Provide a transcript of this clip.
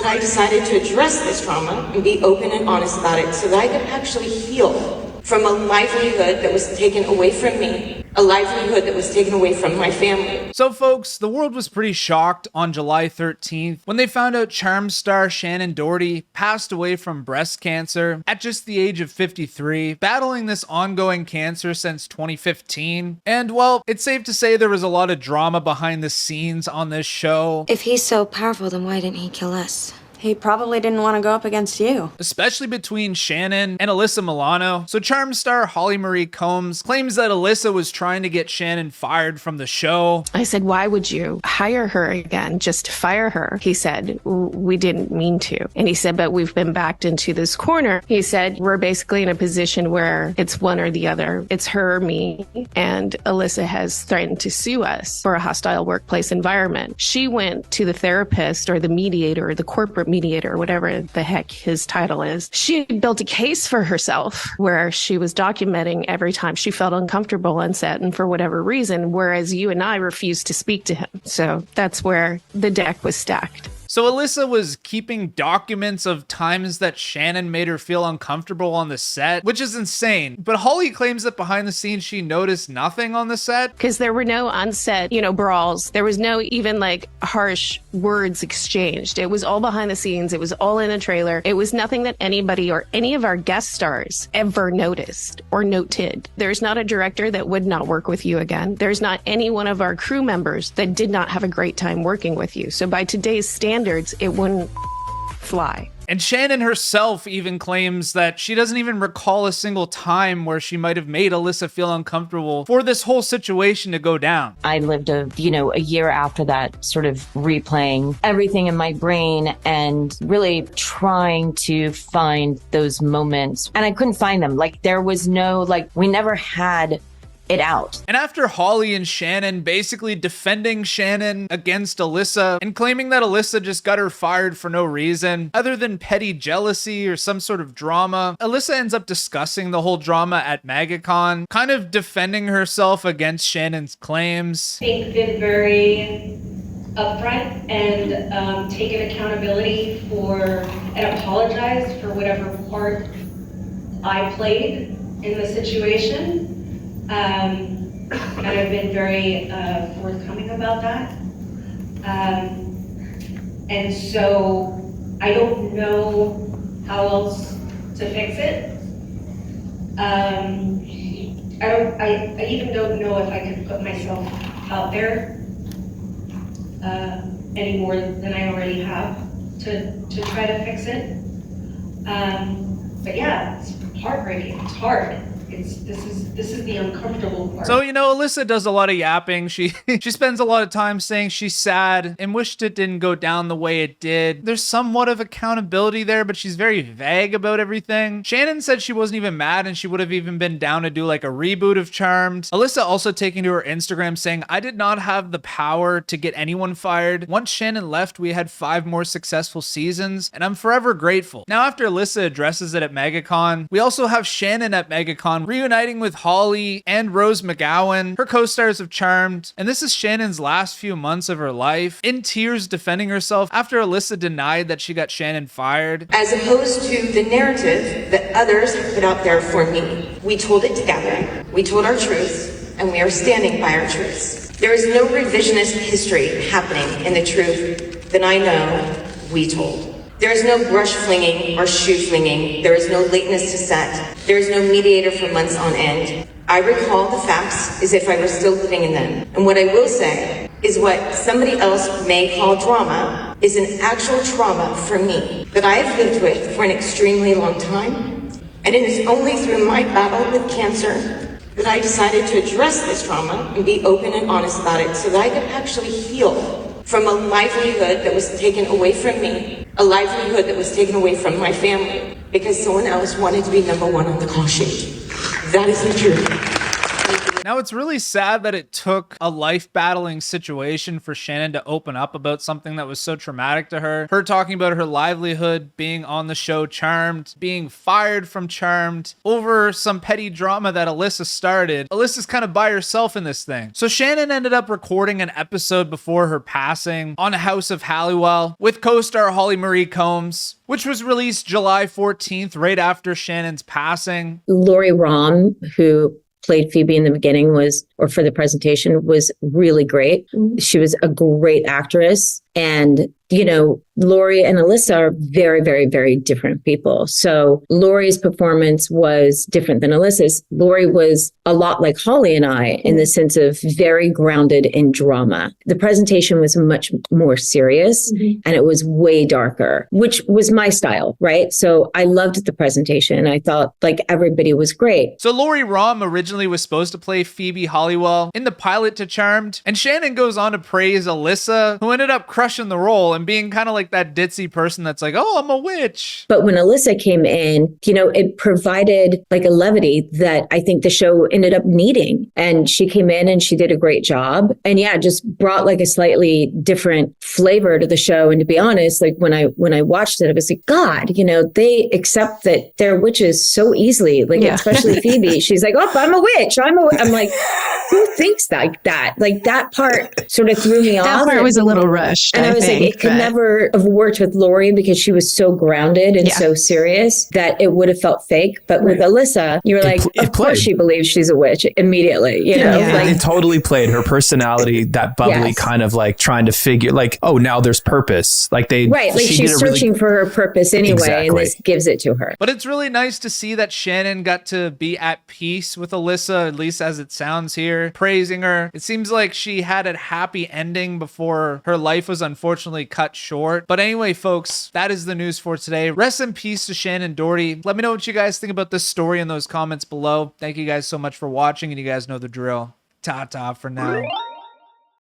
that I decided to address this trauma and be open and honest about it so that I could actually heal from a livelihood that was taken away from me, a livelihood that was taken away from my family. So folks, the world was pretty shocked on July 13th when they found out Charmed star Shannen Doherty passed away from breast cancer at just the age of 53, battling this ongoing cancer since 2015. And well, it's safe to say there was a lot of drama behind the scenes on this show. If he's so powerful, then why didn't he kill us? He probably didn't want to go up against you. Especially between Shannen and Alyssa Milano. So Charmed star Holly Marie Combs claims that Alyssa was trying to get Shannen fired from the show. I said, why would you hire her again? Just fire her. He said, we didn't mean to. And he said, but we've been backed into this corner. He said, we're basically in a position where it's one or the other. It's her or me. And Alyssa has threatened to sue us for a hostile workplace environment. She went to the therapist or the mediator or the corporate mediator, whatever the heck his title is. She built a case for herself where she was documenting every time she felt uncomfortable on set and for whatever reason, whereas you and I refused to speak to him. So that's where the deck was stacked. So Alyssa was keeping documents of times that Shannen made her feel uncomfortable on the set, which is insane. But Holly claims that behind the scenes she noticed nothing on the set. Because there were no on-set, brawls. There was no even harsh words exchanged. It was all behind the scenes. It was all in a trailer. It was nothing that anybody or any of our guest stars ever noticed or noted. There's not a director that would not work with you again. There's not any one of our crew members that did not have a great time working with you. So by today's standards, it wouldn't fly. And Shannen herself even claims that she doesn't even recall a single time where she might have made Alyssa feel uncomfortable for this whole situation to go down. I lived a year after that, sort of replaying everything in my brain and really trying to find those moments. And I couldn't find them. There was no, we never had it out. And after Holly and Shannen basically defending Shannen against Alyssa and claiming that Alyssa just got her fired for no reason other than petty jealousy or some sort of drama, Alyssa ends up discussing the whole drama at MegaCon, kind of defending herself against Shannen's claims. I think been very upfront and taken accountability for and apologized for whatever part I played in the situation. And I've been very forthcoming about that. And so I don't know how else to fix it. I even don't know if I could put myself out there any more than I already have to try to fix it. But yeah, it's heartbreaking. It's hard. This is the uncomfortable part. So, Alyssa does a lot of yapping. She spends a lot of time saying she's sad and wished it didn't go down the way it did. There's somewhat of accountability there, but she's very vague about everything. Shannen said she wasn't even mad and she would have even been down to do a reboot of Charmed. Alyssa also taking to her Instagram saying, I did not have the power to get anyone fired. Once Shannen left, we had 5 more successful seasons and I'm forever grateful. Now, after Alyssa addresses it at MegaCon, we also have Shannen at MegaCon reuniting with Holly and Rose McGowan, her co-stars of Charmed, and this is Shannen's last few months of her life, in tears defending herself after Alyssa denied that she got Shannen fired. As opposed to the narrative that others have put out there for me. We told it together, we told our truths, and we are standing by our truths. There is no revisionist history happening in the truth that I know we told. There is no brush flinging or shoe flinging. There is no lateness to set. There is no mediator for months on end. I recall the facts as if I were still living in them. And what I will say is what somebody else may call drama is an actual trauma for me that I have lived with for an extremely long time. And it is only through my battle with cancer that I decided to address this trauma and be open and honest about it so that I could actually heal from a livelihood that was taken away from me, a livelihood that was taken away from my family because someone else wanted to be #1 on the call sheet. That is the truth. Thank you. Now, it's really sad that it took a life battling situation for Shannen to open up about something that was so traumatic to her. Her talking about her livelihood, being on the show Charmed, being fired from Charmed over some petty drama that Alyssa started. Alyssa's kind of by herself in this thing. So Shannen ended up recording an episode before her passing on House of Halliwell with co-star Holly Marie Combs, which was released July 14th, right after Shannon's passing. Lori Rom, who played Phoebe in the beginning, or for the presentation, was really great. She was a great actress. And, Lori and Alyssa are very, very, very different people. So Lori's performance was different than Alyssa's. Lori was a lot like Holly and I in the sense of very grounded in drama. The presentation was much more serious and it was way darker, which was my style, right? So I loved the presentation. I thought like everybody was great. So Lori Rom originally was supposed to play Phoebe Halliwell in the pilot to Charmed. And Shannen goes on to praise Alyssa, who ended up crushing the role and being kind of like that ditzy person that's like, oh, I'm a witch. But when Alyssa came in, it provided like a levity that I think the show ended up needing. And she came in and she did a great job. And yeah, just brought like a slightly different flavor to the show. And to be honest, like when I watched it, I was like, God, they accept that they're witches so easily. Like, especially Phoebe, she's like, oh, I'm a witch. I'm like, who thinks like that? Like that part sort of threw me off. That part was a little rushed. And I was like, it could never have worked with Lori because she was so grounded and so serious that it would have felt fake. But with Alyssa, you were like, of course she believes she's a witch immediately. It totally played her personality, that bubbly kind of like trying to figure like, oh, now there's purpose. Like she's searching for her purpose anyway, and this gives it to her. But it's really nice to see that Shannen got to be at peace with Alyssa, at least as it sounds here, praising her. It seems like she had a happy ending before her life was unfortunately cut short. But anyway, folks, that is the news for today. Rest in peace to Shannen Doherty. Let me know what you guys think about this story in those comments below. Thank you guys so much for watching, and you guys know the drill. Ta-ta for now.